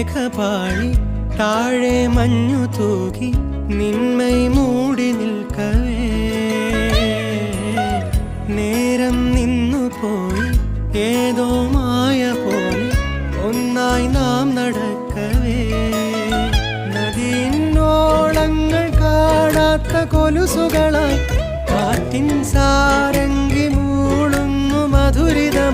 മേഘപാളി താഴെ മഞ്ഞു തൂകി നിന്മൈ മൂടി നിൽക്കവേ നേരം നിന്നു പോയി ഏതോ മായ പോലെ ഒന്നായി നാം നടക്കവേ നദിയിന്നോളങ്ങൾ കാണാത്ത കൊലുസുകളായി കാറ്റിൻ സാരംഗി മൂളുന്നു മധുരിതം